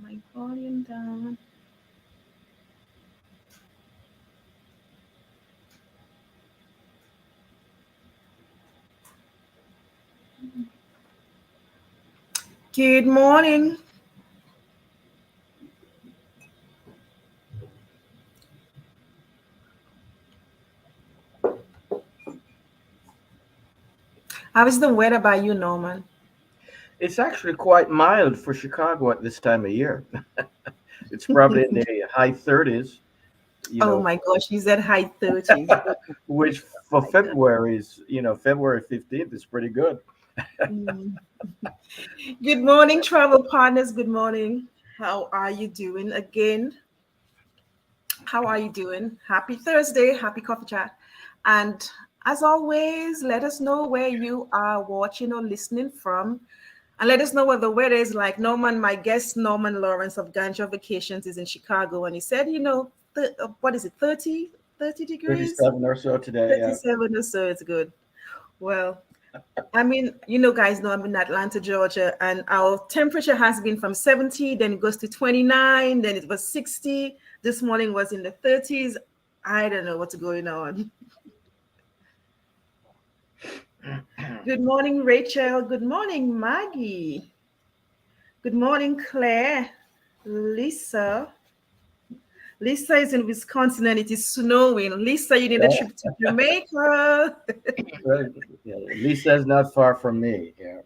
my volume down. Good morning. How is the weather by you, Norman? It's actually quite mild for Chicago at this time of year. It's probably in the high 30s, you Oh know, my gosh, you said high 30s. Oh which for my God. February is, February 15th is pretty good. Mm. Good morning, travel partners. Good morning. How are you doing again? How are you doing? Happy Thursday, happy coffee chat. And as always, let us know where you are watching or listening from. And let us know what the weather is like. Norman, my guest, Norman Lawrence of Ganja Vacations, is in Chicago. And he said, what is it, 30 degrees? 37 or so today, yeah. 37 or so. It's good. Well, I mean, guys know I'm in Atlanta, Georgia, and our temperature has been from 70, then it goes to 29, then it was 60. This morning was in the 30s. I don't know what's going on. Good morning, Rachel. Good morning, Maggie. Good morning, Claire. Lisa. Lisa is in Wisconsin and it is snowing. Lisa, you need a Oh, trip to Jamaica. well, yeah, Lisa's not far from me. Yeah.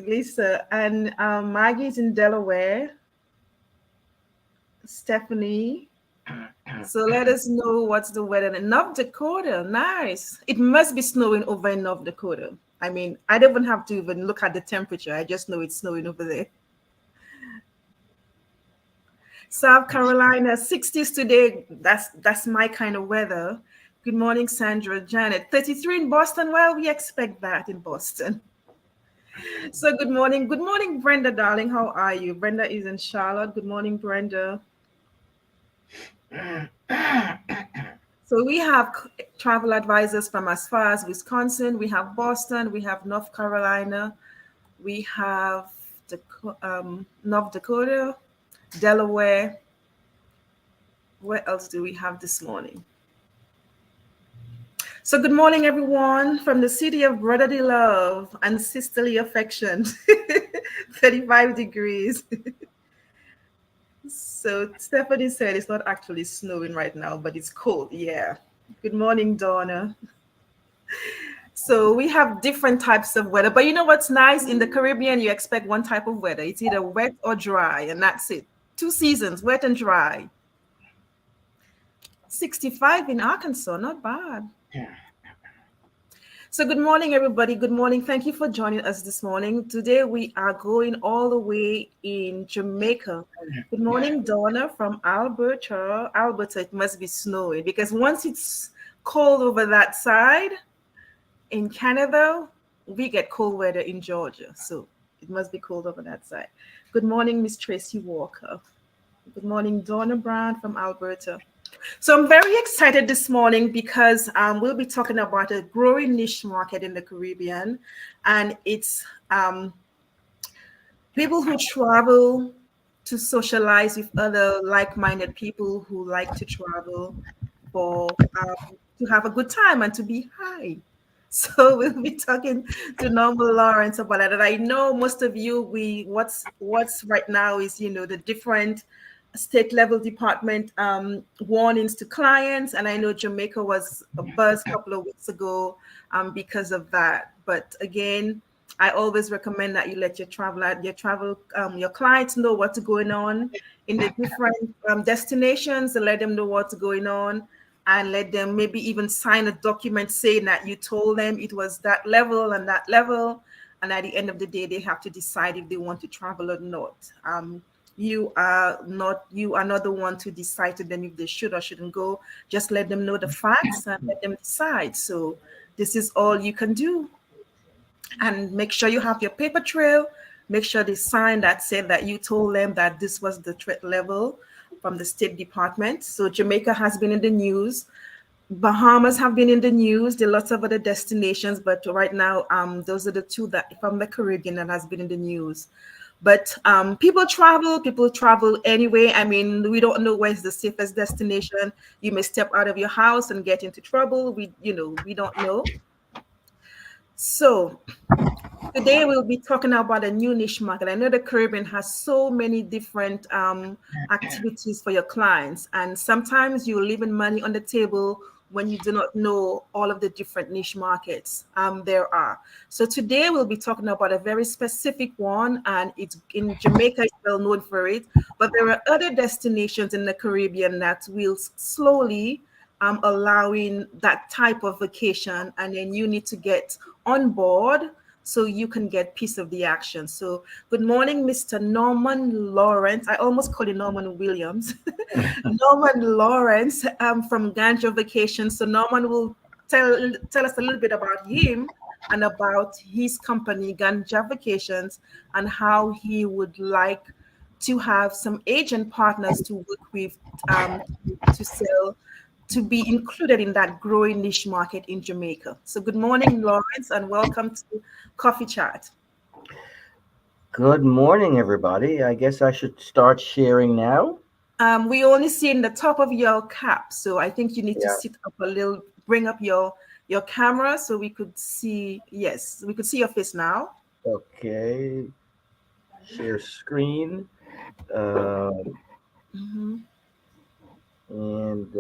Lisa and Maggie is in Delaware. Stephanie. So let us know what's the weather in North Dakota. Nice. It must be snowing over in North Dakota. I mean, I don't even have to even look at the temperature. I just know it's snowing over there. South Carolina, 60s today. That's my kind of weather. Good morning, Sandra. Janet, 33 in Boston. Well, we expect that in Boston. So good morning. Good morning, Brenda, darling. How are you? Brenda is in Charlotte. Good morning, Brenda. So we have travel advisors from as far as Wisconsin, we have Boston, we have North Carolina, we have North Dakota, Delaware. Where else do we have this morning? So good morning, everyone, from the city of brotherly love and sisterly affection. 35 degrees. So Stephanie said it's not actually snowing right now, but it's cold. Yeah. Good morning, Donna. So we have different types of weather. But you know what's nice? In the Caribbean, you expect one type of weather. It's either wet or dry, and that's it. Two seasons, wet and dry. 65 in Arkansas, not bad. So good morning, everybody. Good morning. Thank you for joining us this morning. Today we are going all the way in Jamaica. Good morning, Donna from Alberta. Alberta, it must be snowing because once it's cold over that side, in Canada, we get cold weather in Georgia, so it must be cold over that side. Good morning, Miss Tracy Walker. Good morning, Donna Brown from Alberta. So I'm very excited this morning because we'll be talking about a growing niche market in the Caribbean, and it's people who travel to socialize with other like-minded people who like to travel for to have a good time and to be high. So we'll be talking to Normal Lawrence about that. And I know most of you, what's right now is the different state level department warnings to clients, and I know Jamaica was a buzz a couple of weeks ago because of that. But again, I always recommend that you let your clients know what's going on in the different destinations, and let them know what's going on, and let them maybe even sign a document saying that you told them it was that level and that level, and at the end of the day, they have to decide if they want to travel or not. You are not the one to decide to them if they should or shouldn't go. Just let them know the facts and let them decide. So this is all you can do, and make sure you have your paper trail. Make sure they sign that said that you told them that this was the threat level from the State Department. So Jamaica has been in the news. Bahamas have been in the news. There are lots of other destinations, but right now, those are the two that from the Caribbean that has been in the news. But people travel anyway. I mean, we don't know where's the safest destination. You may step out of your house and get into trouble. We don't know. So today we'll be talking about a new niche market. I know the Caribbean has so many different activities for your clients, and sometimes you're leaving money on the table when you do not know all of the different niche markets there are. So today we'll be talking about a very specific one, and it's in Jamaica. It's well known for it, but there are other destinations in the Caribbean that will slowly allowing that type of vacation, and then you need to get on board so you can get piece of the action. So, good morning, Mr. Norman Lawrence. I almost called you Norman Williams. Norman Lawrence from Ganja Vacations. So, Norman will tell us a little bit about him and about his company, Ganja Vacations, and how he would like to have some agent partners to work with to sell to be included in that growing niche market in Jamaica. So, good morning, Lawrence, and welcome to Coffee Chat. Good morning, everybody. I guess I should start sharing now. We only see in the top of your cap, so I think you need to Yeah. sit up a little, bring up your camera so we could see. Yes, we could see your face now. Okay. Share screen. Um, Hmm. and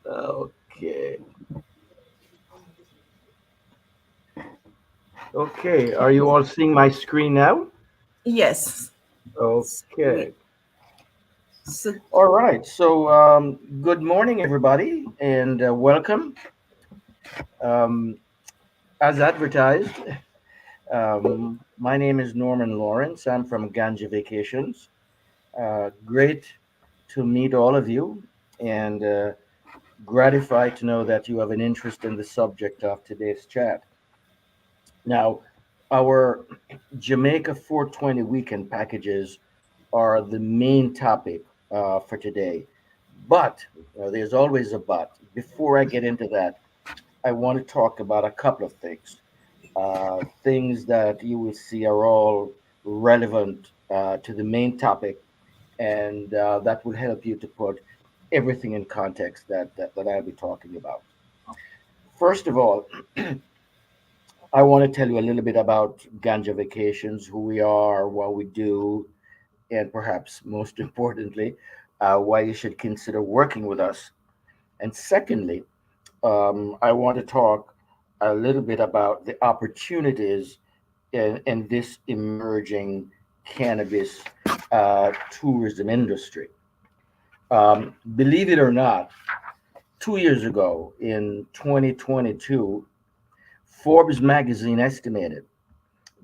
okay. Okay. Are you all seeing my screen now? Yes. So, Okay. so All right. So, good morning, everybody, and welcome. Um, as advertised, my name is Norman Lawrence. I'm from Ganja Vacations. Great to meet all of you, and gratified to know that you have an interest in the subject of today's chat. Now, our Jamaica 420 weekend packages are the main topic for today. But there's always a but. Before I get into that, I want to talk about a couple of things. Things that you will see are all relevant to the main topic, and that will help you to put everything in context that I'll be talking about. First of all, I want to tell you a little bit about Ganja Vacations, who we are, what we do, and perhaps most importantly, why you should consider working with us. And secondly, I want to talk a little bit about the opportunities in this emerging cannabis tourism industry. Believe it or not, 2 years ago in 2022, Forbes magazine estimated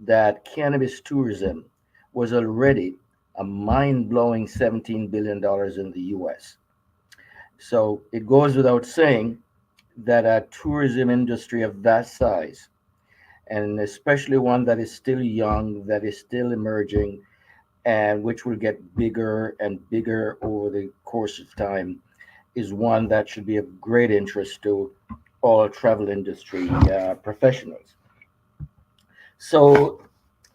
that cannabis tourism was already a mind blowing $17 billion in the US. So it goes without saying that a tourism industry of that size, and especially one that is still young, that is still emerging, and which will get bigger and bigger over the course of time, is one that should be of great interest to all travel industry professionals. So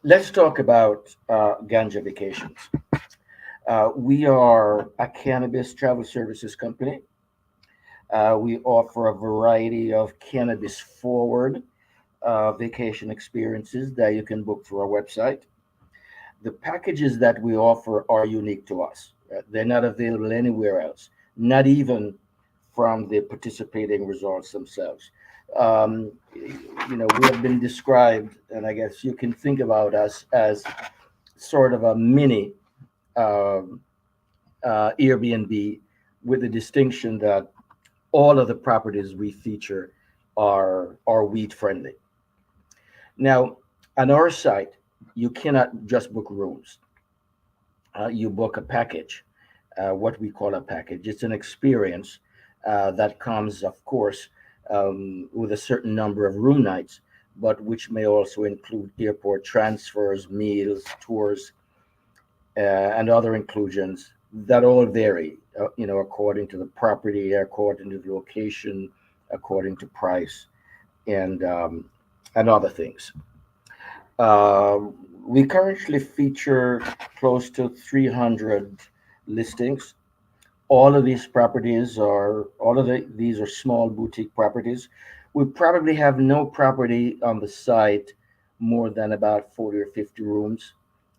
let's talk about Ganja Vacations. We are a cannabis travel services company. We offer a variety of cannabis forward vacation experiences that you can book through our website. The packages that we offer are unique to us. They're not available anywhere else, not even from the participating resorts themselves. We have been described, and I guess you can think about us as sort of a mini um Airbnb, with the distinction that all of the properties we feature are weed friendly. Now, on our site, you cannot just book rooms. You book a package, what we call a package. It's an experience that comes, of course, with a certain number of room nights, but which may also include airport transfers, meals, tours, and other inclusions that all vary, according to the property, according to the location, according to price, and and other things. Uh, we currently feature close to 300 listings. These are small boutique properties. We probably have no property on the site more than about 40 or 50 rooms.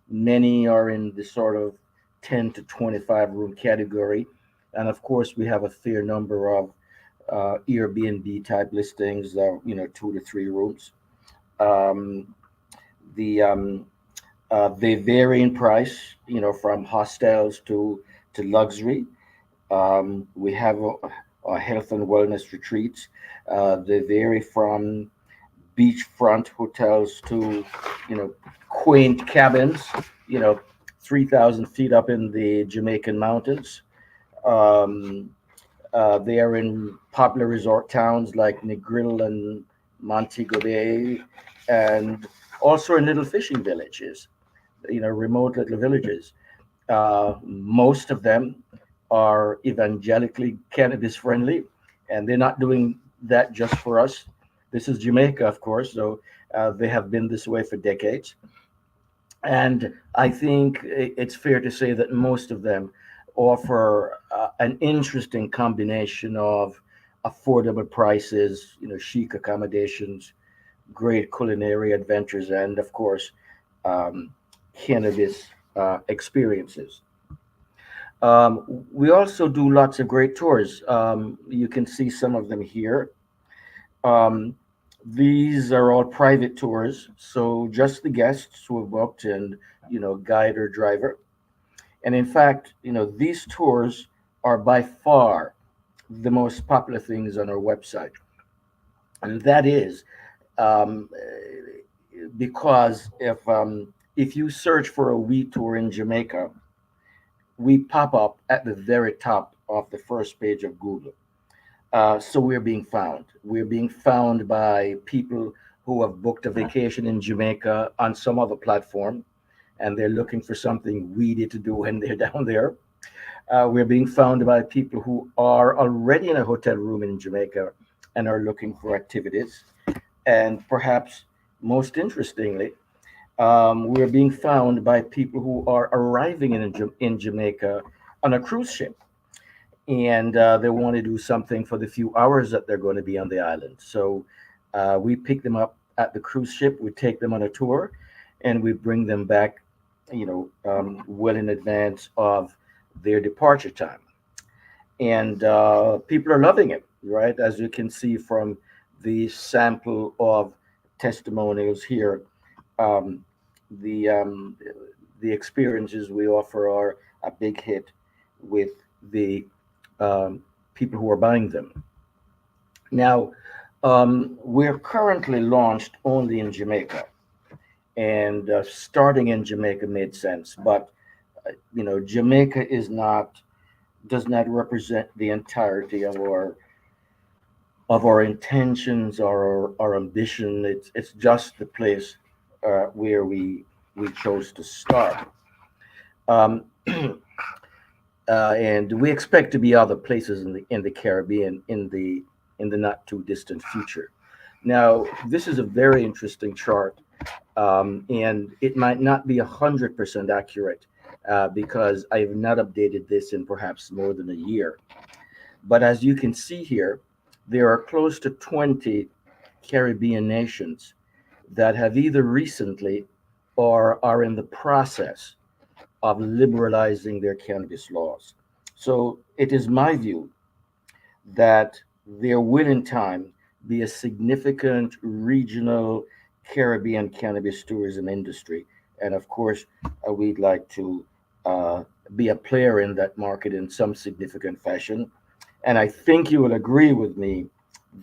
Many are in the sort of 10 to 25 room category. And of course, we have a fair number of Airbnb type listings, 2 to 3 rooms. Um, they vary in price, from hostels to luxury. We have a health and wellness retreats. They vary from beachfront hotels to, quaint cabins, you know, 3,000 feet up in the Jamaican mountains. Um, they are in popular resort towns like Negril and Montego Bay, and also in little fishing villages, remote little villages. Most of them are evangelically cannabis friendly, and they're not doing that just for us. This is Jamaica, of course, so they have been this way for decades. And I think it's fair to say that most of them offer an interesting combination of affordable prices, chic accommodations, great culinary adventures, and of course, um, cannabis experiences. We also do lots of great tours. You can see some of them here. Um, these are all private tours, so just the guests who have booked and, guide or driver. And in fact, these tours are by far the most popular things on our website. And that is um, because if you search for a weed tour in Jamaica, we pop up at the very top of the first page of Google. So we're being found. We're being found by people who have booked a vacation in Jamaica on some other platform, and they're looking for something weedy to do when they're down there. We're being found by people who are already in a hotel room in Jamaica and are looking for activities. And perhaps most interestingly, we're being found by people who are arriving in Jamaica on a cruise ship, and they want to do something for the few hours that they're going to be on the island. So we pick them up at the cruise ship, we take them on a tour, and we bring them back, well in advance of their departure time. And people are loving it, right? As you can see from the sample of testimonials here, um, the um, the experiences we offer are a big hit with the um, people who are buying them. Now, we're currently launched only in Jamaica, and starting in Jamaica made sense. But Jamaica is not does not represent the entirety of our intentions or our ambition. It's just the place where we chose to start. Um, and we expect to be other places in the Caribbean in the not too distant future. Now, this is a very interesting chart, and it might not be 100% accurate because I have not updated this in perhaps more than a year. But as you can see here, there are close to 20 Caribbean nations that have either recently or are in the process of liberalizing their cannabis laws. So it is my view that there will in time be a significant regional Caribbean cannabis tourism industry. And of course, we'd like to uh, be a player in that market in some significant fashion. And I think you will agree with me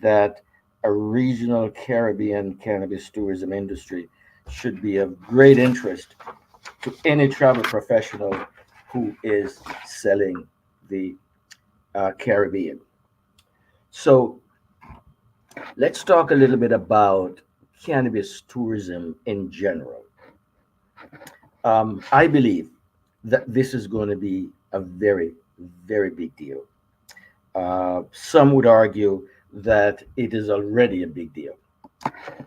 that a regional Caribbean cannabis tourism industry should be of great interest to any travel professional who is selling the Caribbean. So let's talk a little bit about cannabis tourism in general. I believe that this is going to be a very, very big deal. Some would argue that it is already a big deal.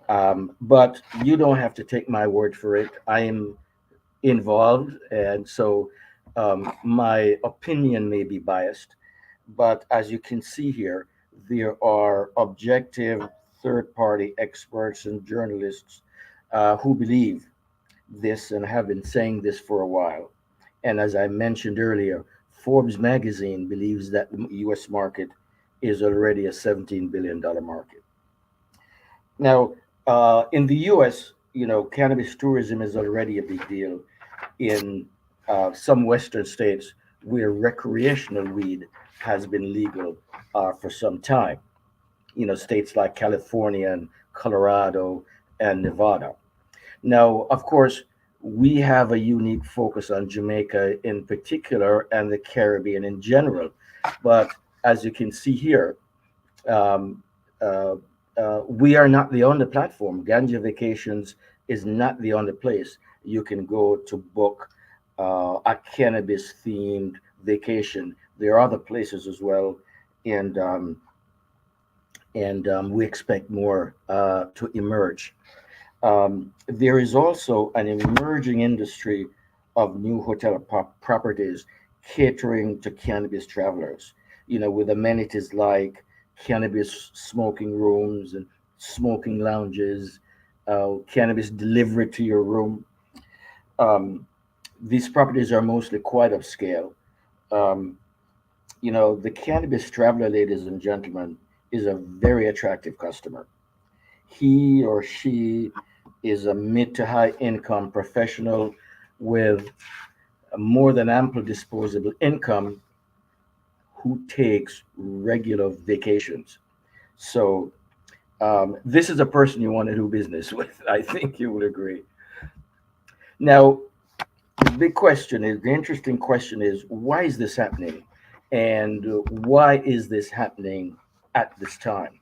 But you don't have to take my word for it. I am involved, and so my opinion may be biased. But as you can see here, there are objective third party experts and journalists who believe this and have been saying this for a while. And as I mentioned earlier, Forbes magazine believes that the US market is already a $17 billion market. Now, in the US, cannabis tourism is already a big deal in some Western states where recreational weed has been legal for some time. States like California and Colorado and Nevada. Now, of course, we have a unique focus on Jamaica in particular and the Caribbean in general. But as you can see here, um, uh, we are not the only platform. Ganja Vacations is not the only place you can go to book a cannabis themed vacation. There are other places as well, and we expect more to emerge. There is also an emerging industry of new hotel properties catering to cannabis travelers, with amenities like cannabis smoking rooms and smoking lounges, cannabis delivered to your room. Um, these properties are mostly quite upscale. Um, the cannabis traveler, ladies and gentlemen, is a very attractive customer. He or she is a mid to high income professional with a more than ample disposable income who takes regular vacations. So, this is a person you want to do business with. I think you will agree. Now, the interesting question is, why is this happening? And why is this happening at this time?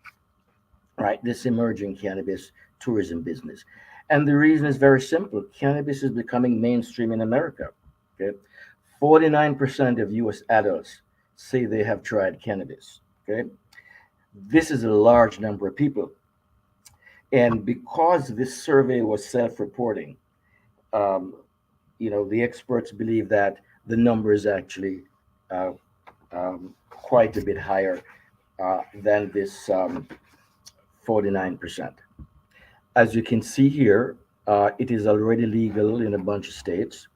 Right? This emerging cannabis tourism business. And the reason is very simple. Cannabis is becoming mainstream in America. Okay. 49% of US adults say they have tried cannabis. Okay. This is a large number of people. And because this survey was self reporting, um, the experts believe that the number is actually uh, quite a bit higher than this 49%. As you can see here, it is already legal in a bunch of states.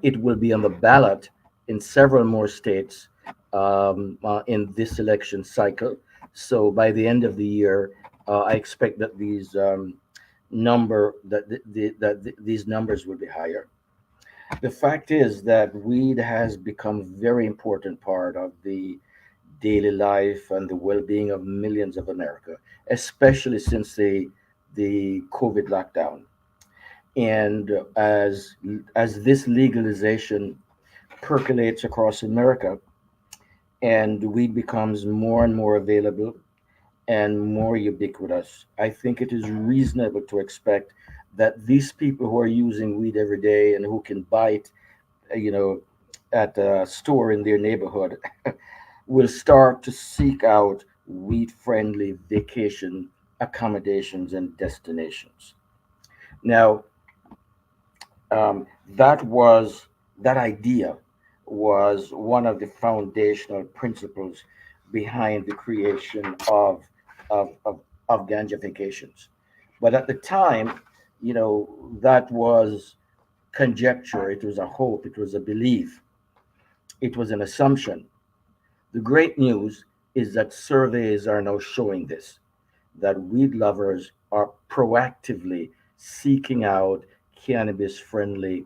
It will be on the ballot in several more states in this election cycle. So by the end of the year, I expect that these numbers will be higher. The fact is that weed has become a very important part of the daily life and the well-being of millions of America, especially since the COVID lockdown. And as this legalization percolates across America and weed becomes more and more available and more ubiquitous, I think it is reasonable to expect that these people who are using weed every day and who can buy it, you know, at a store in their neighborhood, will start to seek out weed-friendly vacation accommodations and destinations. Now, that idea was one of the foundational principles behind the creation of, of, of Ganja Vacations. But at the time, that was conjecture, it was a hope, it was a belief, it was an assumption. The great news is that surveys are now showing this, that weed lovers are proactively seeking out cannabis friendly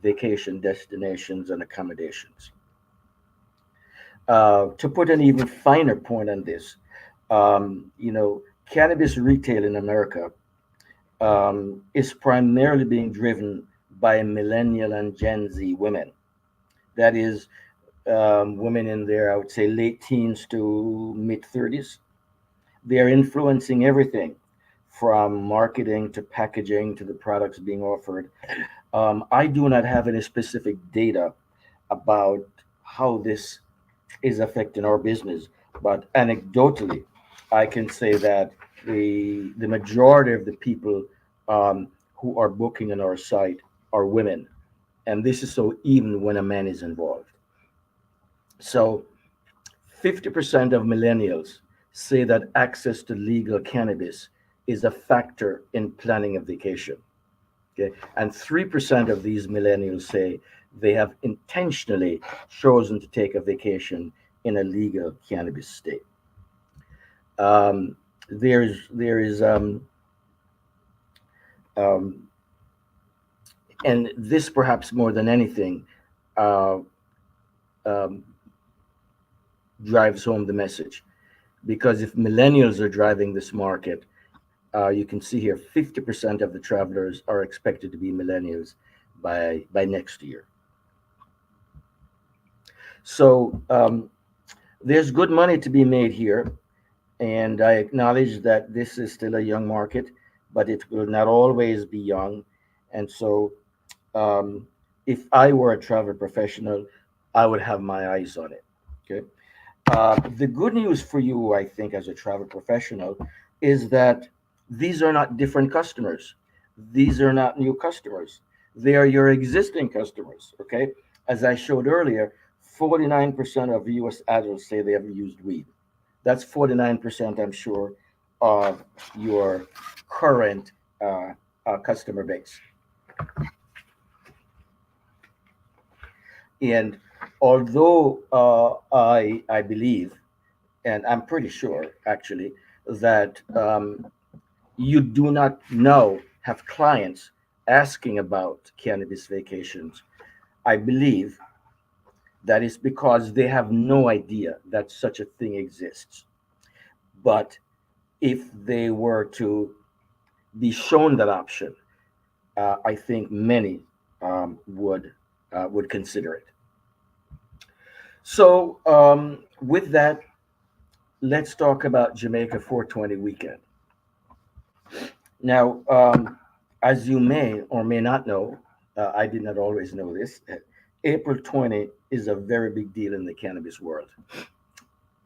vacation destinations and accommodations. To put an even finer point on this, cannabis retail in America is primarily being driven by millennial and Gen Z women. That is, women in their, I would say, late teens to mid 30s. They are influencing everything from marketing to packaging to the products being offered. I do not have any specific data about how this is affecting our business, but anecdotally, I can say that the majority of the people who are booking on our site are women, and this is so even when a man is involved. So 50% of millennials say that access to legal cannabis is a factor in planning a vacation. Okay, and 3% of these millennials say they have intentionally chosen to take a vacation in a legal cannabis state. Um, there is um, and this perhaps more than anything uh, um, drives home the message, because if millennials are driving this market, you can see here 50% of the travelers are expected to be millennials by next year. So there's good money to be made here, and I acknowledge that this is still a young market, but it will not always be young. And so, um, if I were a travel professional, I would have my eyes on it. Okay. The good news for you, I think, as a travel professional, is that these are not different customers. These are not new customers. They are your existing customers. Okay. As I showed earlier, 49% of US adults say they have used weed. That's 49%, I'm sure, of your current customer base. And although I believe, and I'm pretty sure actually, that you do not know have clients asking about cannabis vacations, I believe that is because they have no idea that such a thing exists. But if they were to be shown that option, I think many would consider it. So, with that, let's talk about Jamaica 420 weekend. Now, as you may or may not know, I did not always know this. April 20 is a very big deal in the cannabis world.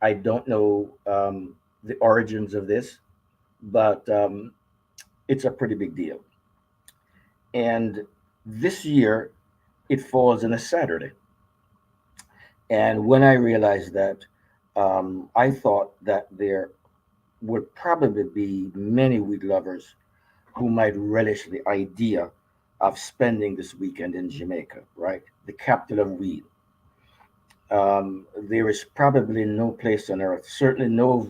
I don't know the origins of this, but it's a pretty big deal. And this year, it falls on a Saturday. And when I realized that, I thought that there would probably be many weed lovers who might relish the idea of spending this weekend in Jamaica, right? The capital of weed. There is probably no place on earth, certainly no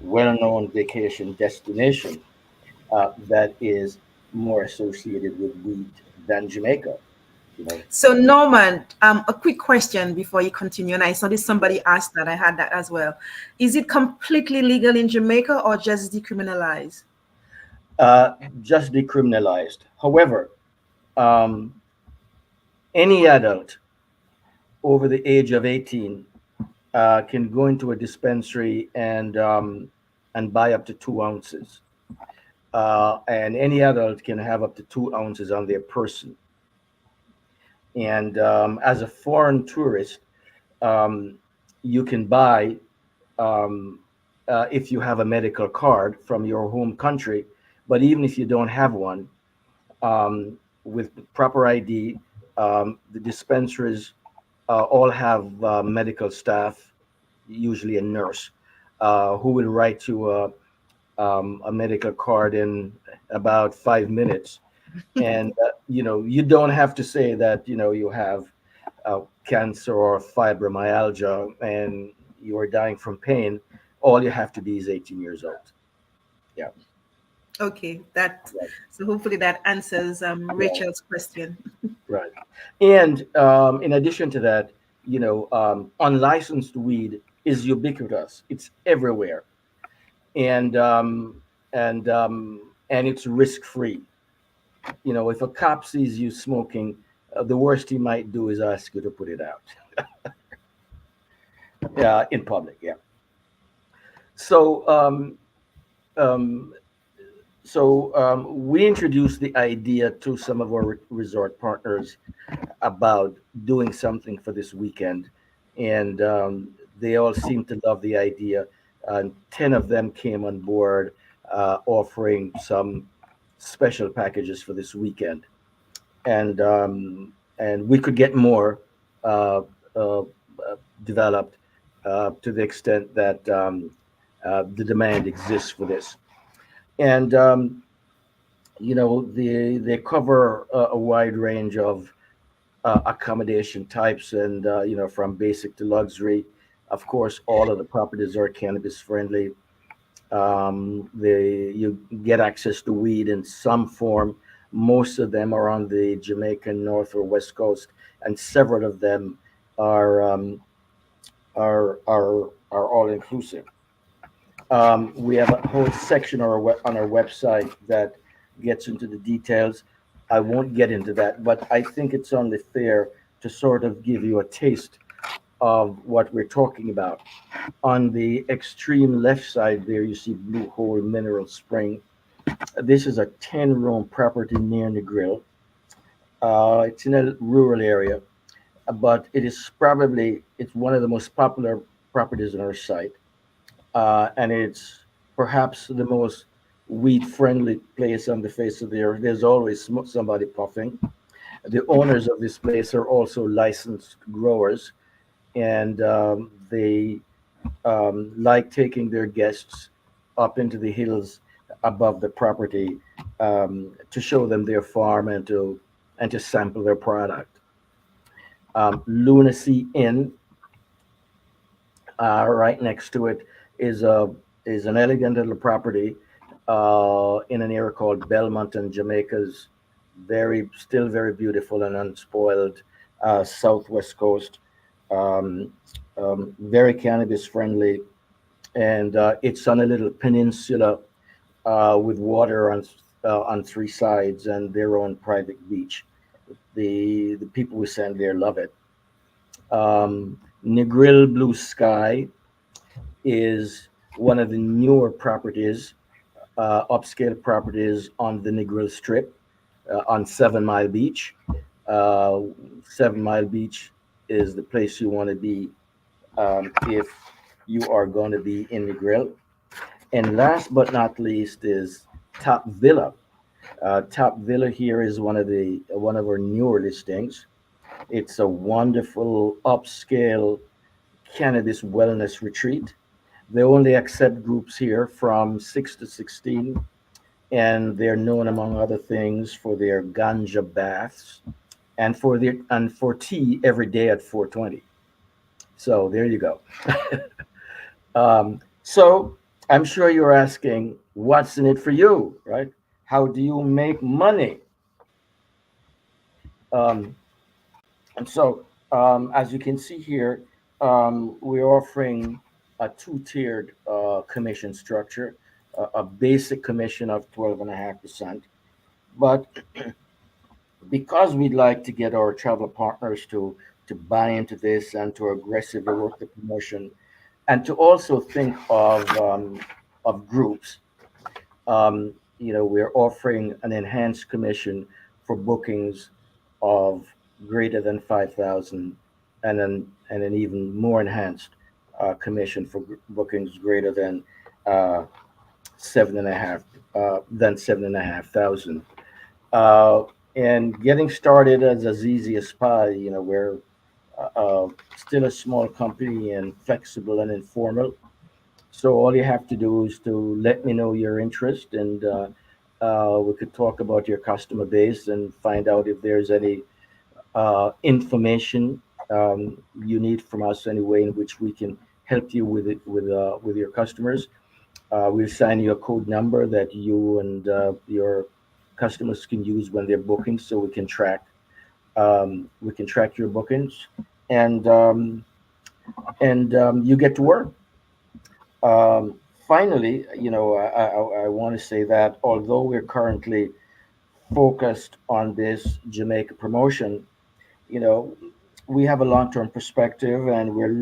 well known vacation destination that is more associated with weed than Jamaica, you know. So Norman, a quick question before you continue. And I saw this somebody asked that. I had that as well. Is it completely legal in Jamaica or just decriminalized? Uh, just decriminalized. However, um, any adult over the age of 18 can go into a dispensary and buy up to 2 ounces. And any adult can have up to 2 ounces on their person. And as a foreign tourist, um, you can buy, um, if you have a medical card from your home country. But even if you don't have one, with proper ID, the dispensaries all have medical staff, usually a nurse, who will write you a medical card in about 5 minutes. And you don't have to say that you have cancer or fibromyalgia and you are dying from pain. All you have to be is 18 years old. Yeah, Okay, that right, so hopefully that answers yeah, Rachel's question. right. And in addition to that, unlicensed weed is ubiquitous. It's everywhere, and it's risk free. If a cop sees you smoking, the worst he might do is ask you to put it out in public. Yeah. So, um, we introduced the idea to some of our resort partners about doing something for this weekend, and they all seem to love the idea. and 10 of them came on board, offering some special packages for this weekend. And we could get more uh, uh, developed to the extent that the demand exists for this. And they cover a wide range of accommodation types, and from basic to luxury. Of course, all of the properties are cannabis friendly. You get access to weed in some form. Most of them are on the Jamaican north or west coast, and several of them are are all inclusive. We have a whole section on our website that gets into the details. I won't get into that, but I think it's only fair to sort of give you a taste of what we're talking about. On the extreme left side there, you see Blue Hole Mineral Spring. This is a 10-room property near the grill. It's in a rural area, but it's one of the most popular properties on our site, and it's perhaps the most weed-friendly place on the face of the earth. There's always somebody puffing. The owners of this place are also licensed growers, and they like taking their guests up into the hills above the property to show them their farm and to sample their product. Lunacy Inn, right next to it, is an elegant little property in an area called Belmont in Jamaica's still very beautiful and unspoiled southwest coast. Um, Very cannabis friendly, and it's on a little peninsula with water on three sides and their own private beach. The people we send there love it. Negril Blue Sky is one of the newer properties, upscale properties on the Negril Strip on 7 Mile Beach. Uh, 7 Mile Beach is the place you want to be if you are going to be in Negril. And last but not least is Top Villa. Top Villa here is one of our newer listings. It's a wonderful upscale cannabis wellness retreat. They only accept groups here from 6 to 16, and they're known among other things for their ganja baths and for tea every day at 4:20. So there you go. So I'm sure you're asking, what's in it for you, right? How do you make money? Um, and so, as you can see here, we're offering a two-tiered commission structure, a basic commission of 12.5%. But because we'd like to get our travel partners to buy into this and to aggressively work the promotion, and to also think of groups, we're offering an enhanced commission for bookings of greater than 5,000, and an even more enhanced commission for bookings greater uh, seven and a half than 7,500. Uh, and getting started is as easy as pie. We're still a small company and flexible and informal. So all you have to do is to let me know your interest, and we could talk about your customer base and find out if there's any information you need from us, any way in which we can help you with it with your customers. We'll assign you a code number that you and your customers can use when they're booking, so we can track your bookings, and you get to work. Finally, I want to say that although we're currently focused on this Jamaica promotion, you know, we have a long-term perspective, and um, we're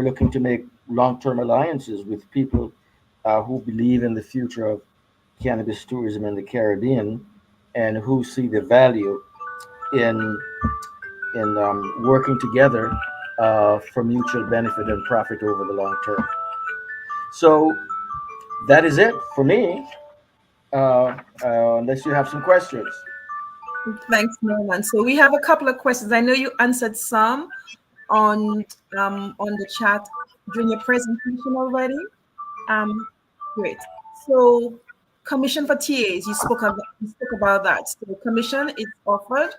looking to make long-term alliances with people who believe in the future of cannabis tourism in the Caribbean, and who see the value in working together for mutual benefit and profit over the long term. So that is it for me. Unless you have some questions. Thanks, Norman. So we have a couple of questions. I know you answered some on on the chat during your presentation already. Um, Great. So commission for TAs, you spoke about that. So commission is offered,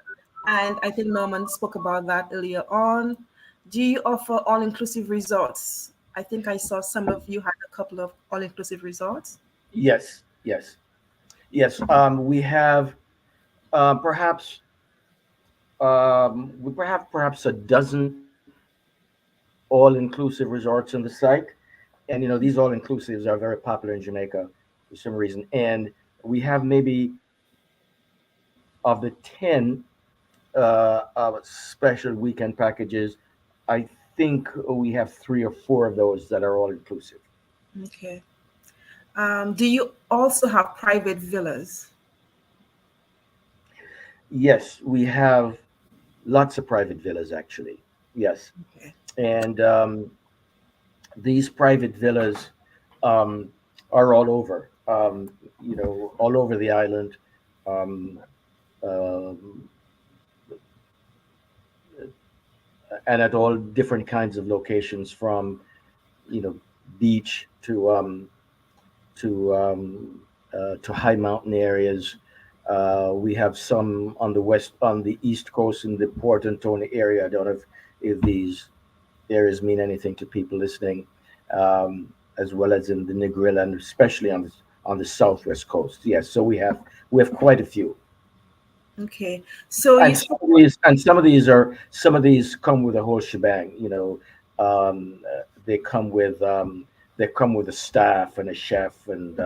and I think Norman spoke about that earlier on. Do you offer all-inclusive resorts? I think I saw some of you had a couple of all-inclusive resorts. Yes, yes, yes. We have perhaps we perhaps a dozen all-inclusive resorts on the site, and these all-inclusives are very popular in Jamaica for some reason. And we have maybe of the 10 special weekend packages, I think we have 3 or 4 of those that are all-inclusive. Okay. Do you also have private villas? Yes, we have lots of private villas actually. Yes, Okay. and these private villas um, are all over, all over the island, um, um, and at all different kinds of locations, from you know beach to high mountain areas. We have some on the east coast in the Port Antonio area. I don't know if these areas mean anything to people listening, as well as in the Negril, and especially on the southwest coast. Yes, so we have quite a few, Okay. So you and spoke. some of these come with a whole shebang. They come with a staff and a chef and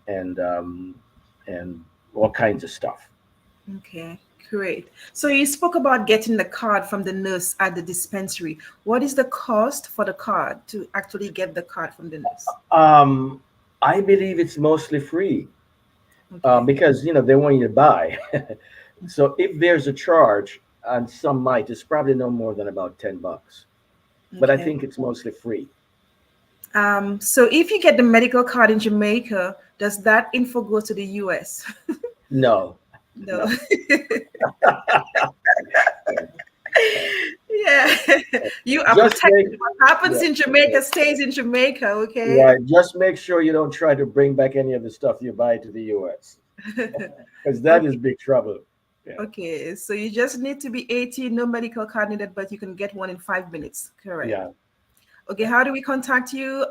and all kinds of stuff. Okay, great. So you spoke about getting the card from the nurse at the dispensary. What is the cost for the card to actually get the card from the nurse? Um, I believe it's mostly free, Okay, because they want you to buy. So if there's a charge, and some might, it's probably no more than about $10. But I okay. think it's mostly free. So if you get the medical card in Jamaica, does that info go to the US? No, No. no. Yeah, you are Just make protected. What happens yeah, in Jamaica stays in Jamaica, okay? right. Just make sure you don't try to bring back any of the stuff you buy to the U.S. because that is Okay. big trouble. Yeah, Okay, so you just need to be 18, no medical card needed, but you can get one in 5 minutes. Correct. yeah. Okay, how do we contact you?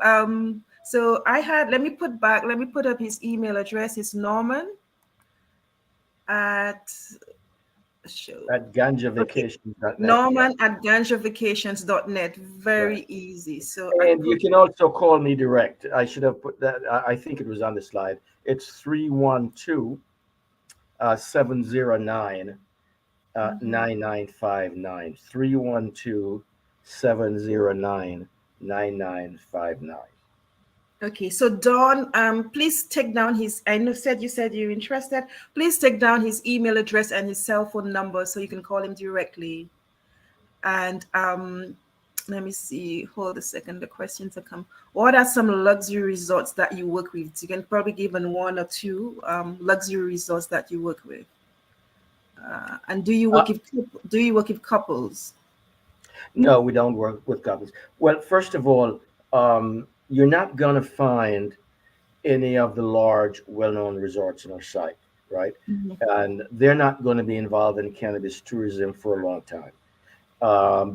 So let me put up his email address. It's Norman at show. At Okay, ganjavacations.net. Yeah. Norman at ganjavacations.net. Right. Very easy. So I And you put can also call me direct. I should have put that. I think it was on the slide. It's 312 709 mhm. 9959. 312 709 9959. Okay, so Don, please take down his. I know said you said you're interested. Please take down his email address and his cell phone number so you can call him directly. And let me see. Hold a second. The questions are come. What are some luxury resorts that you work with? You can probably give an one or two luxury resorts that you work with. And do you work with couples? No, we don't work with couples. Well, first of all, you're not going to find any of the large, well known resorts on our site, right? Mhm. And they're not going to be involved in cannabis tourism for a long time,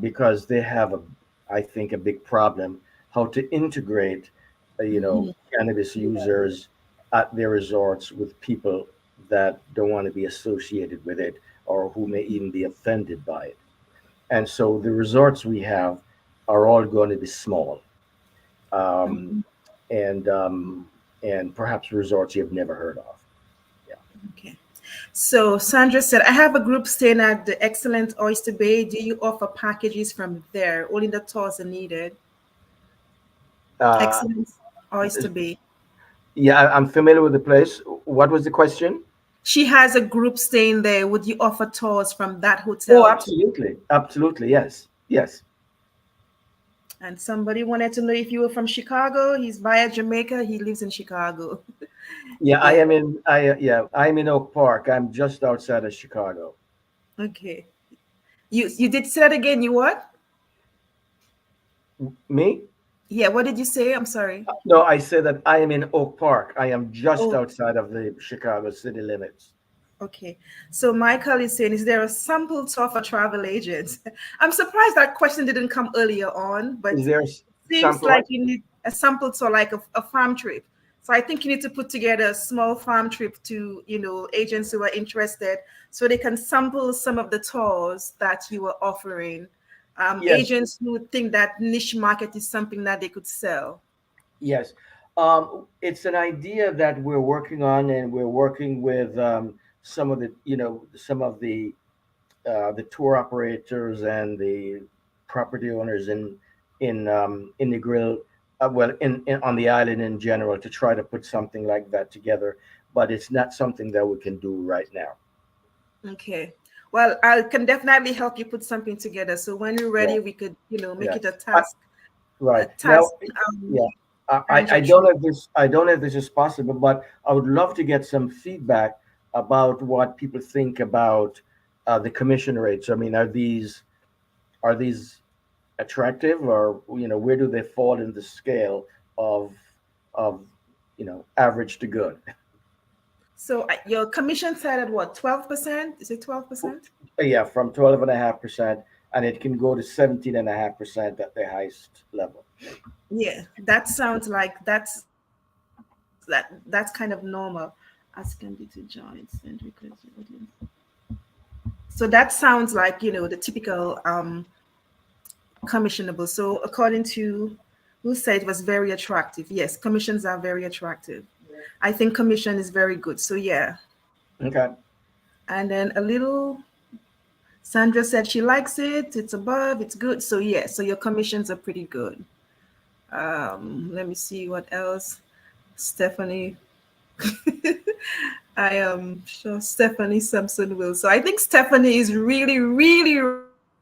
because they have I think, a big problem how to integrate, Mhm. cannabis users at their resorts with people that don't want to be associated with it, or who may even be offended by it. And so the resorts we have are all going to be small, um, Mhm. and perhaps resorts you've never heard of. Yeah. Okay. So Sandra said, I have a group staying at the Excellent Oyster Bay. Do you offer packages from there? Only the tours are needed. Uh, Excellent Oyster Bay. yeah, I'm familiar with the place. What was the question? She has a group staying there. Would you offer tours from that Oh, hotel to? absolutely, absolutely, yes, yes. And somebody wanted to know if you were from Chicago. He's via Jamaica. He lives in Chicago. Yeah, I Yeah. am in. I'm in Oak Park. I'm just outside of Chicago. Okay. You did say that again. You what? Me? Yeah. What did you say? I'm sorry. No, I said that I am in Oak Park. I am just Oh, outside of the Chicago city limits. okay. So Michael is saying, is there a sample tour for travel agents? I'm surprised that question didn't come earlier on, but Is there seems sample like what? you need a sample tour, like a farm trip. So I think you need to put together a small farm trip to, agents who are interested, so they can sample some of the tours that you are offering. Yes, Agents who think that niche market is something that they could sell. yes. It's an idea that we're working on, and we're working with some of the tour operators and the property owners in the grill, in on the island in general, to try to put something like that together. But it's not something that we can do right now. Okay. Well, I can definitely help you put something together. So when you're Yeah, ready, we could, make yeah. it a I, task, a right now, task, yeah. I arrange a don't know trip. if this is possible, but I would love to get some feedback about what people think about the commission rates. I mean, are these attractive, or where do they fall in the scale of of average to good? So your commission set at what, 12%? Is it 12%? Yeah, from 12.5%, and it can go to 17.5% at the highest level. Yeah, that sounds like that's kind of normal. Ask Candy to join, send request to audience. So that sounds like, the typical commissionable. So according to who said it was very attractive. Yes, commissions are very attractive. I think commission is very good. So yeah. Okay. And then a little Sandra said she likes it. It's above. It's good. So yeah. So your commissions are pretty good. Let me see what else. Stephanie. I am sure Stephanie Sampson will. So I think Stephanie is really, really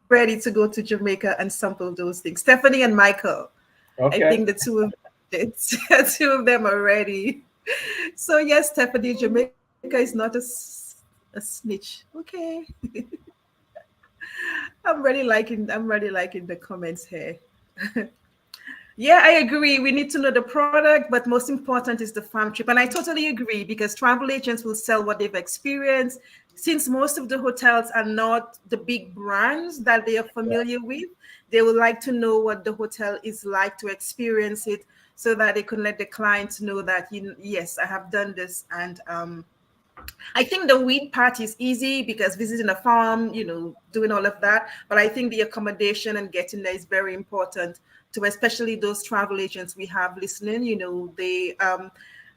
ready to go to Jamaica and sample those things. Stephanie and Michael. I think the Okay. two of them are ready. So yes, Stephanie, Jamaica is not a snitch. Okay. I'm really liking the comments here. Yeah, I agree. We need to know the product, but most important is the farm trip. And I totally agree because travel agents will sell what they've experienced. Since most of the hotels are not the big brands that they are familiar with, they would like to know what the hotel is like to experience it so that they can let the clients know that, yes, I have done this. And I think the weed part is easy because visiting a farm, doing all of that. But I think the accommodation and getting there is very important to especially those travel agents we have listening. They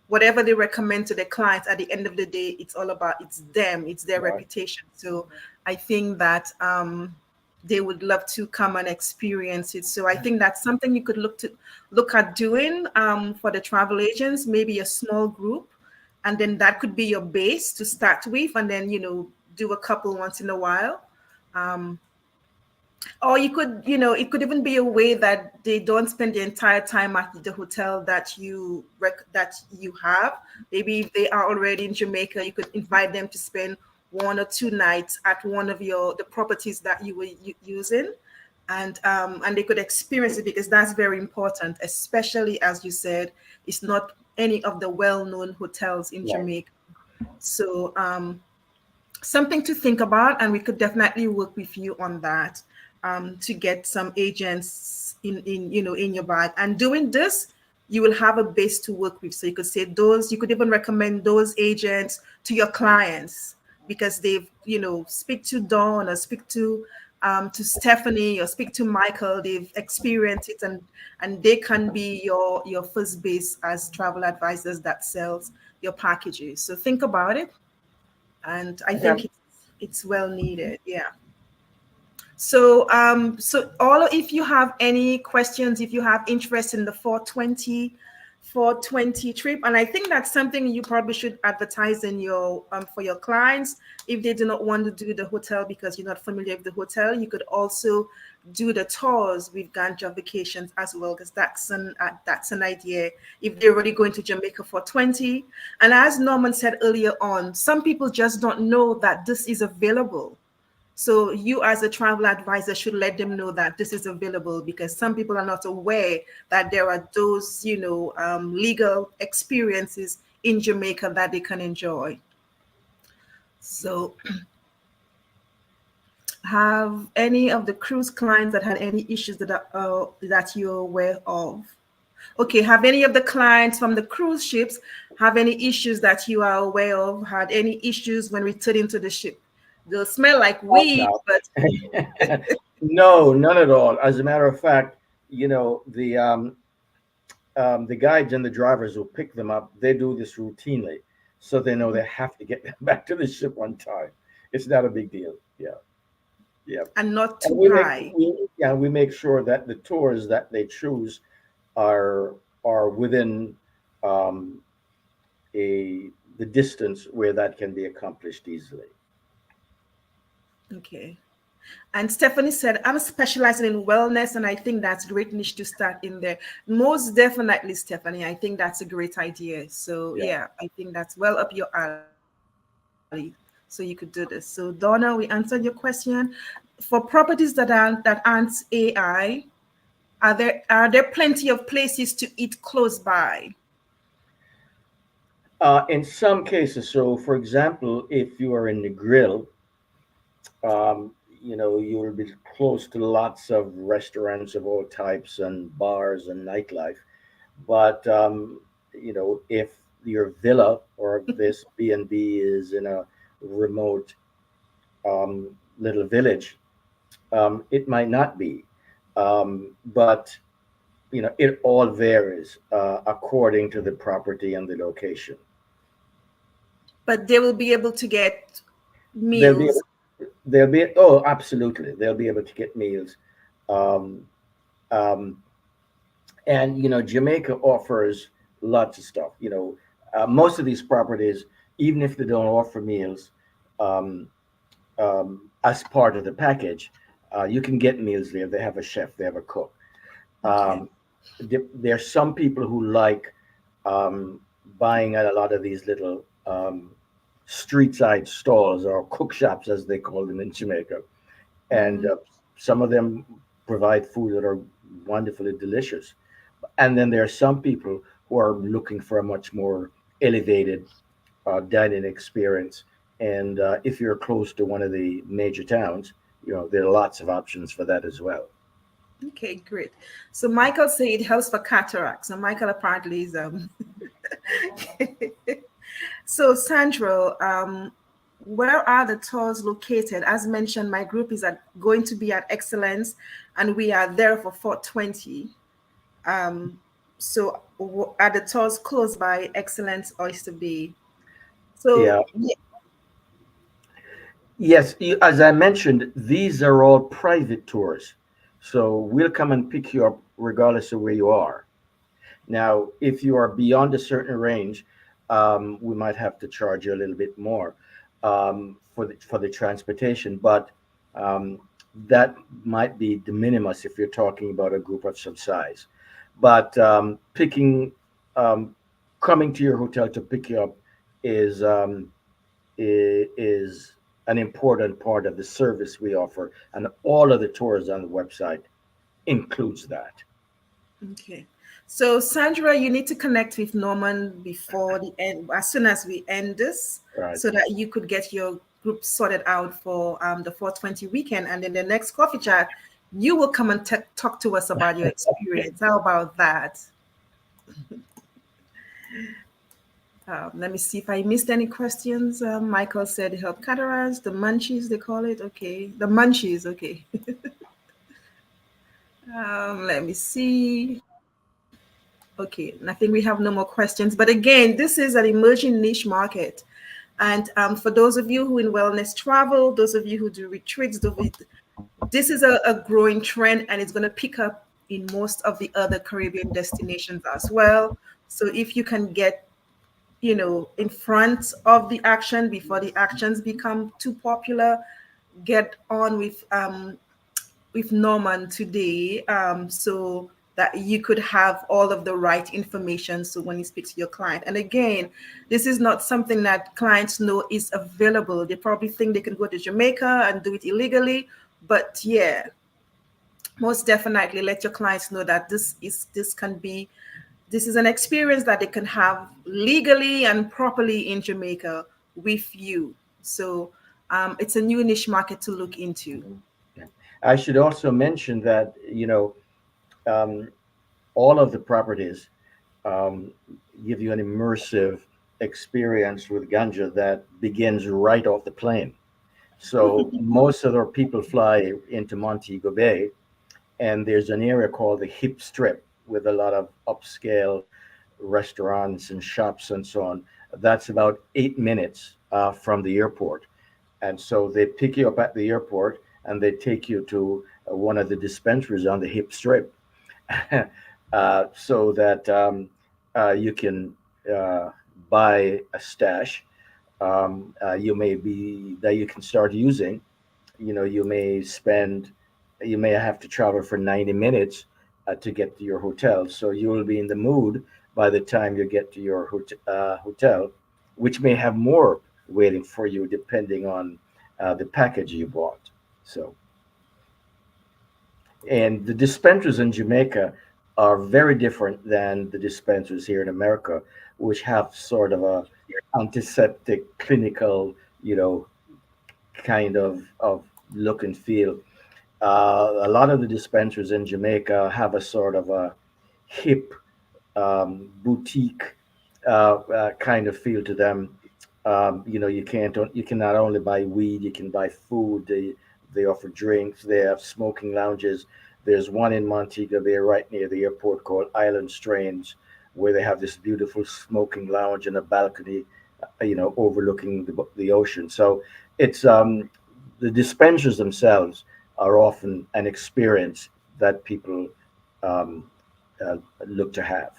whatever they recommend to their clients at the end of the day, it's all about it's them, it's their Right. reputation. So I think that they would love to come and experience it. So I think that's something you could look at doing for the travel agents, maybe a small group, and then that could be your base to start with, and then do a couple once in a while. um, or you could, it could even be a way that they don't spend the entire time at the hotel that that you have. Maybe if they are already in Jamaica, you could invite them to spend 1 or 2 nights at one of the properties that you were using, and they could experience it because that's very important, especially as you said, it's not any of the well-known hotels in Right. Jamaica. So something to think about, and we could definitely work with you on that, to get some agents in your bag. And doing this, you will have a base to work with. So you could say those, you could even recommend those agents to your clients because they've, speak to Dawn or speak to Stephanie or speak to Michael. They've experienced it, and they can be your first base as travel advisors that sells your packages. So think about it, and I Okay. think it's well needed. Yeah. So all if you have any questions, if you have interest in the 420 420 trip, and I think that's something you probably should advertise in your for your clients. If they do not want to do the hotel because you're not familiar with the hotel, you could also do the tours with Ganja Vacations as well, because that's an idea if they're already going to Jamaica for 20. And as Norman said earlier on, some people just don't know that this is available. So you as a travel advisor should let them know that this is available, because some people are not aware that there are those, legal experiences in Jamaica that they can enjoy. So have any of the cruise clients that had any issues that you're aware of? Okay, have any of the clients from the cruise ships have any issues that you are aware of? Had any issues when returning to the ship? They'll smell like Oh, weed, no. but No, none at all. As a matter of fact, the guides and the drivers who pick them up, they do this routinely, so they know they have to get them back to the ship on time. It's not a big deal. Yeah, yeah. and not And too high. we make sure that the tours that they choose are within um, a the distance where that can be accomplished easily. Okay. And Stephanie said, I'm specializing in wellness, and I think that's great niche to start in there. Most definitely, Stephanie. I think that's a great idea. So Yeah. yeah, I think that's well up your alley. So you could do this. So Donna, we answered your question. For properties that aren't AI, are there plenty of places to eat close by? In some cases, so for example, if you are in the grill, you will be close to lots of restaurants of all types and bars and nightlife. But if your villa or this B&B is in a remote little village, it might not be. But it all varies according to the property and the location. But they will be able to get They'll be meals. they'll be oh, absolutely, they'll be able to get meals. Um, um, and Jamaica offers lots of stuff. Most of these properties, even if they don't offer meals um, as part of the package, you can get meals there. They have a chef, they have a cook. Okay. um, there are some people who like um, buying at a lot of these little street side stalls or cook shops, as they call them in Jamaica, and Mhm. some of them provide food that are wonderfully delicious. And then there are some people who are looking for a much more elevated dining experience. And if you're close to one of the major towns, there are lots of options for that as well. Okay, great. So Michael said it helps for cataracts. So Michael apparently is So Sandro, where are the tours located? As mentioned, my group is going to be at Excellence, and we are there for 420. Um, so are the tours close by Excellence Oyster Bay? So Yeah. yeah, Yes, as I mentioned, these are all private tours. So we'll come and pick you up regardless of where you are. Now, if you are beyond a certain range, we might have to charge you a little bit more for the transportation, but um, that might be de minimis if you're talking about a group of some size. But um, coming to your hotel to pick you up is is an important part of the service we offer, and all of the tours on the website includes that. okay. So Sandra, you need to connect with Norman before the end, as soon as we end this, Right. so that you could get your group sorted out for the 420 weekend, and then the next coffee chat, you will come and talk to us about your experience. How about that? Let me see if I missed any questions. Michael said help cataracts, the munchies they call it. Okay, the munchies. Okay. Let me see. Okay, I think we have no more questions. But again, this is an emerging niche market. And for those of you who in wellness travel, those of you who do retreats, this is a growing trend, and it's going to pick up in most of the other Caribbean destinations as well. So if you can get, in front of the action before the actions become too popular, get on with Norman today, so that you could have all of the right information. So when you speak to your client, and again, this is not something that clients know is available. They probably think they can go to Jamaica and do it illegally, but yeah, most definitely let your clients know that this is an experience that they can have legally and properly in Jamaica with you. So it's a new niche market to look into. Yeah. I should also mention that um, all of the properties um, give you an immersive experience with ganja that begins right off the plane. So most of our people fly into Montego Bay, and there's an area called the Hip Strip with a lot of upscale restaurants and shops and so on. That's about 8 minutes from the airport. And so they pick you up at the airport and they take you to one of the dispensaries on the Hip Strip so that you can uh, buy a stash. You may be that you can start using. You may you may have to travel for 90 minutes to get to your hotel. So you will be in the mood by the time you get to your hotel, which may have more waiting for you depending on the package you bought. So, and the dispensaries in Jamaica are very different than the dispensaries here in America, which have sort of a antiseptic clinical, you know, kind of look and feel. A lot of the dispensaries in Jamaica have a sort of a hip boutique kind of feel to them. You can not only buy weed, you can buy food. They offer drinks. They have smoking lounges. There's one in Montego Bay right near the airport called Island Strange, where they have this beautiful smoking lounge and a balcony, overlooking the ocean. So it's the dispensers themselves are often an experience that people um, look to have.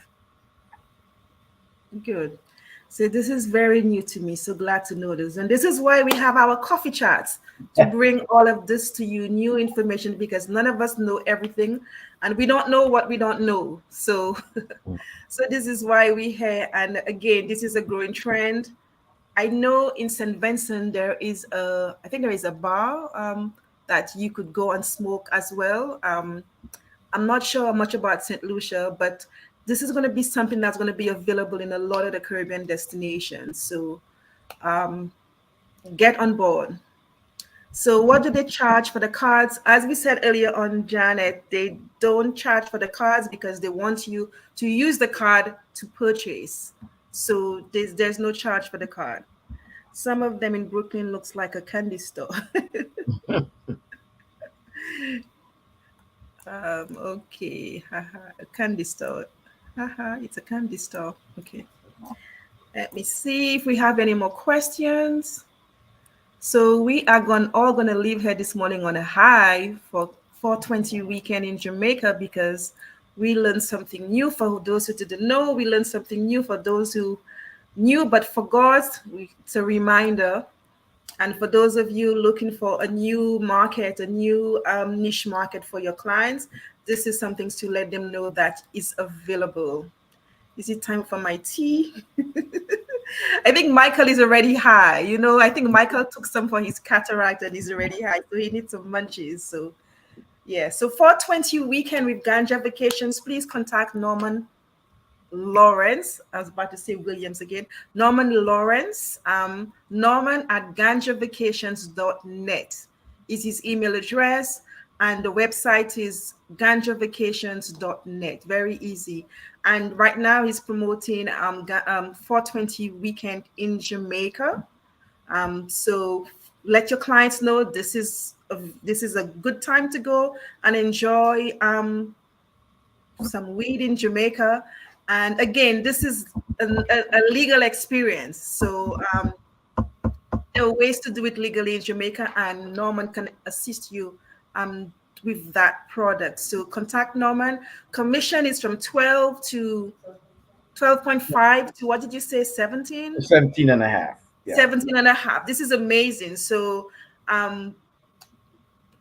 Good. So this is very new to me. So glad to know this. And this is why we have our coffee chats to bring all of this to you, new information, because none of us know everything and we don't know what we don't know. So so this is why we here. And again, this is a growing trend. I know in St. Vincent I think there is a bar that you could go and smoke as well. I'm not sure much about St. Lucia, but this is going to be something that's going to be available in a lot of the Caribbean destinations. So um, get on board. So what do they charge for the cards? As we said earlier on, Janet, they don't charge for the cards because they want you to use the card to purchase. So there's no charge for the card. Some of them in Brooklyn looks like a candy store. Okay, haha, a candy store. Haha, it's a candy store. Okay. Let me see if we have any more questions. So we are all gonna leave here this morning on a high for 420 weekend in Jamaica because we learned something new. For those who didn't know, we learned something new. For those who knew but forgot, it's a reminder. And for those of you looking for a new market, a new niche market for your clients, this is something to let them know that is available. Is it time for my tea? I think Michael is already high. I think Michael took some for his cataract and he's already high, so he needs some munchies. So yeah, so 420 weekend with Ganja Vacations. Please contact Norman Lawrence. I was about to say Williams again. Norman Lawrence. Norman at ganjavacations.net is his email address. And the website is ganjavacations.net. Very easy. And right now he's promoting 420 weekend in Jamaica. So let your clients know this is a good time to go and enjoy some weed in Jamaica. And again, this is a legal experience. So there are ways to do it legally in Jamaica, and Norman can assist you with that product. So contact Norman. Commission is from 12 to 12.5 to, what did you say, 17? 17 and a half. Yeah. 17 and a half. This is amazing. So um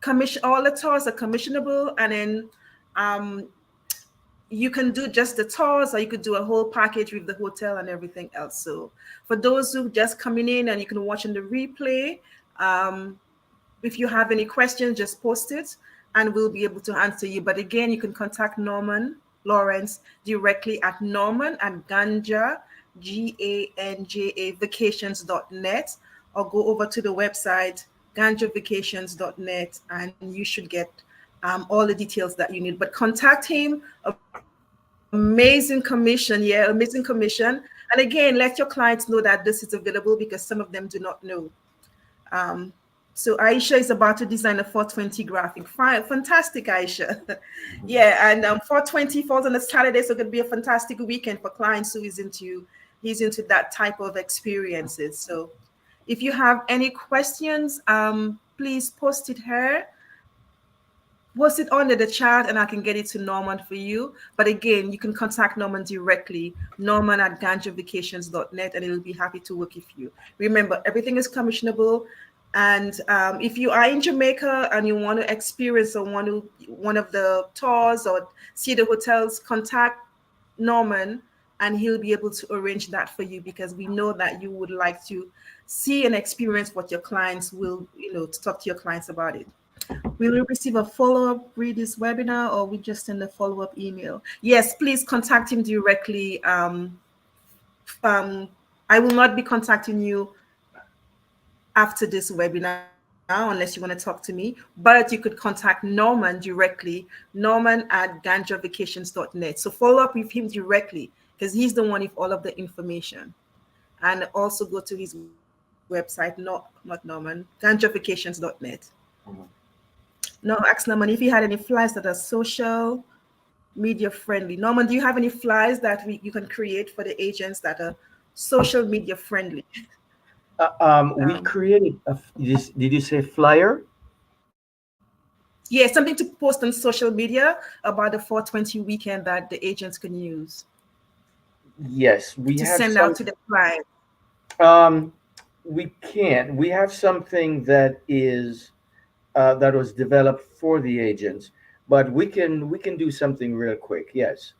commission, all the tours are commissionable, and then um you can do just the tours, or you could do a whole package with the hotel and everything else. So for those who just coming in, and you can watch in the replay, um if you have any questions, just post it and we'll be able to answer you. But again, you can contact Norman Lawrence directly at Norman at Ganja, Ganja vacations.net, or go over to the website ganjavacations.net, and you should get all the details that you need. But contact him. Amazing commission. Yeah, amazing commission. And again, let your clients know that this is available, because some of them do not know. Um, so Aisha is about to design a 420 graphic. Fine, fantastic, Aisha. Yeah, and 420 falls on a Saturday, so it could be a fantastic weekend for clients who he's into that type of experiences. So if you have any questions, please post it here. Post it under the chat and I can get it to Norman for you. But again, you can contact Norman directly, Norman at ganjavacations.net, and he'll be happy to work with you. Remember, everything is commissionable. And if you are in Jamaica and you want to experience or want to one of the tours or see the hotels, contact Norman and he'll be able to arrange that for you, because we know that you would like to see and experience what your clients will, to talk to your clients about it. Will we receive a follow-up read this webinar, or we just send a follow-up email? Yes, please contact him directly. Um, I will not be contacting you after this webinar unless you want to talk to me, but you could contact Norman directly, Norman at ganjavacations.net. So follow up with him directly, because he's the one with all of the information. And also go to his website, not Norman, ganjavacations.net. Mhm. No, ask Norman if he had any flyers that are social media friendly. Norman, do you have any flyers that you can create for the agents that are social media friendly? We Um, created did you say flyer? yeah, something to post on social media about the 420 weekend that the agents can use Yes, we to have send out some. to the client. Um, we can't. We have something that was developed for the agents, but we can do something real quick. Yes.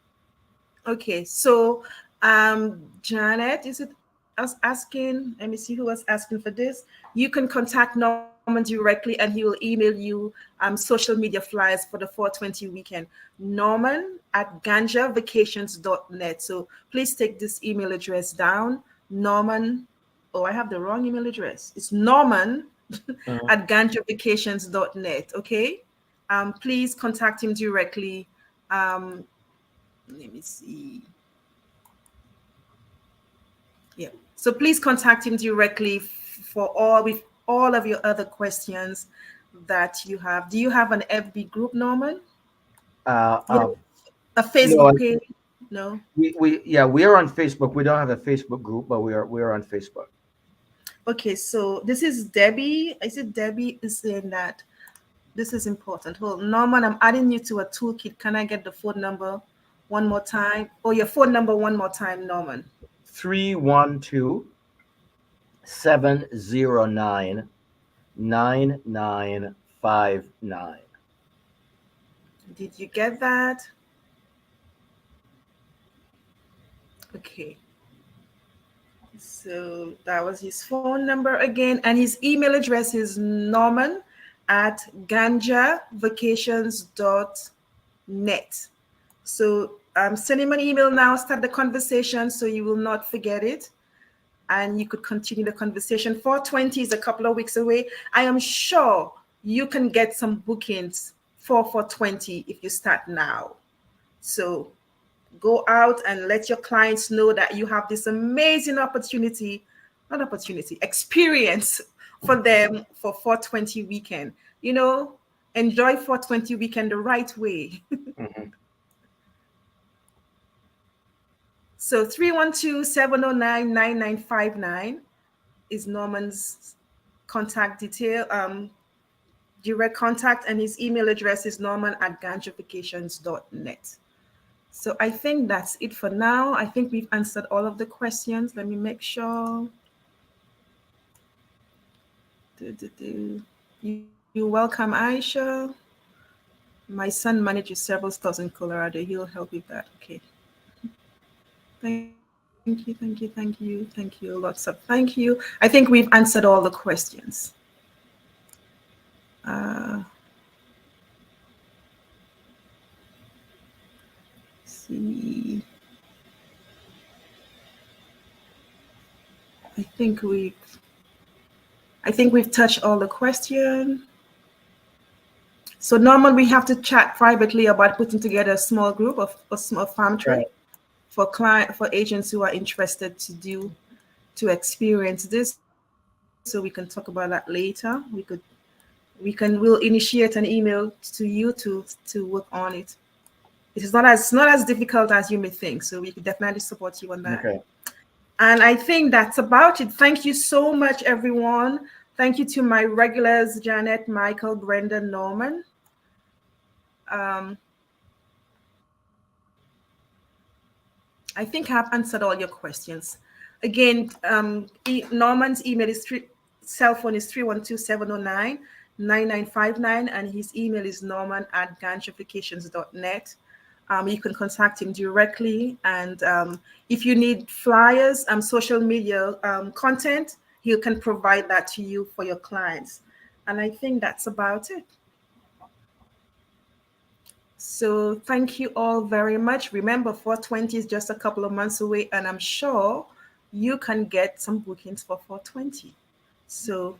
Okay, so Janet, is it us asking? Let me see who was asking for this. You can contact Norman directly and he will email you social media flyers for the 420 weekend. Norman at ganjavacations.net. So please take this email address down. Norman, oh, I have the wrong email address. It's Norman Mhm. at ganjavacations.net. Okay. Please contact him directly. Let me see. Yeah. So please contact him directly for all with all of your other questions that you have. Do you have an FB group, Norman? Uh, You uh, know, a no, Facebook page? No. we are on Facebook. We don't have a Facebook group, but we are on Facebook. Okay. So this is Debbie. I said Debbie is saying that this is important. Hold, Norman, I'm adding you to a toolkit. Can I get the phone number one more time? Oh, your phone number one more time, Norman. 312-709-9959. Did you get that? Okay. So that was his phone number again. And his email address is norman at ganjavacations.net. So send him an email now, start the conversation so you will not forget it. And you could continue the conversation. 420 is a couple of weeks away. I am sure you can get some bookings for 420 if you start now. So go out and let your clients know that you have this amazing opportunity, not opportunity, experience for them for 420 weekend. Enjoy 420 weekend the right way. Mhm. So 312-709-9959 is Norman's contact detail. direct contact, and his email address is norman@ganjavacations.net. So I think that's it for now. I think we've answered all of the questions. Let me make sure. You're welcome, Aisha. My son manages several stores in Colorado. He'll help with that. Okay. Thank you, thank you, thank you, thank you. Lots of thank you. I think we've answered all the questions. Uh, see, I think we've I think we've touched all the questions. So normally we have to chat privately about putting together a small group of a small farm trip Right. for agents who are interested to experience this. So we can talk about that later. We'll initiate an email to you to work on it. It's not as difficult as you may think. So we could definitely support you on that. Okay. And I think that's about it. Thank you so much, everyone. Thank you to my regulars, Janet, Michael, Brenda, Norman. Um, I think I've answered all your questions. Again, Norman's email is cell phone is 312-709-9959, and his email is norman@ganjafications.net. You can contact him directly. And if you need flyers, social media content, he can provide that to you for your clients. And I think that's about it. So thank you all very much. Remember, 420 is just a couple of months away, and I'm sure you can get some bookings for 420. So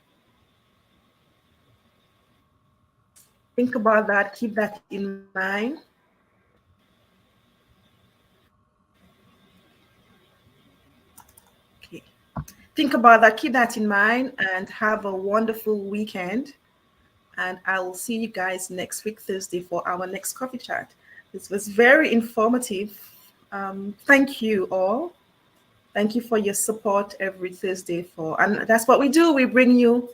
think about that, keep that in mind. Okay. Think about that, keep that in mind, and have a wonderful weekend. And I will see you guys next week, Thursday, for our next coffee chat. This was very informative. Thank you all. Thank you for your support every Thursday and that's what we do. We bring you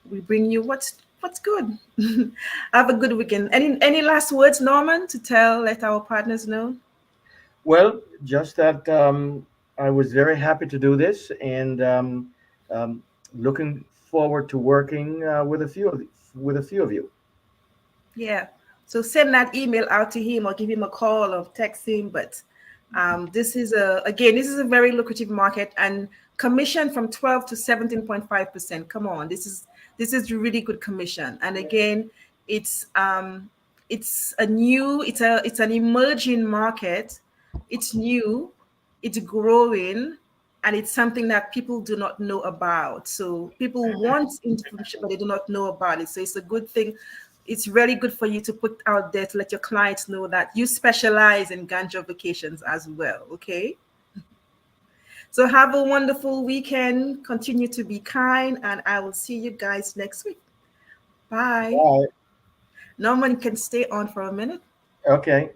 what's good. Have a good weekend. Any last words, Norman, let our partners know? Well, just that I was very happy to do this, and um, looking forward to working with a few of you. Yeah. So send that email out to him or give him a call or text him. But this is a very lucrative market, and commission from 12 to 17.5%. Come on, this is really good commission. And again, it's it's an emerging market. It's new, it's growing, and it's something that people do not know about. So people want information, but they do not know about it. So it's a good thing. It's really good for you to put out there to let your clients know that you specialize in ganja vacations as well. Okay. So have a wonderful weekend. Continue to be kind, and I will see you guys next week. Bye. Bye. No one can stay on for a minute. Okay.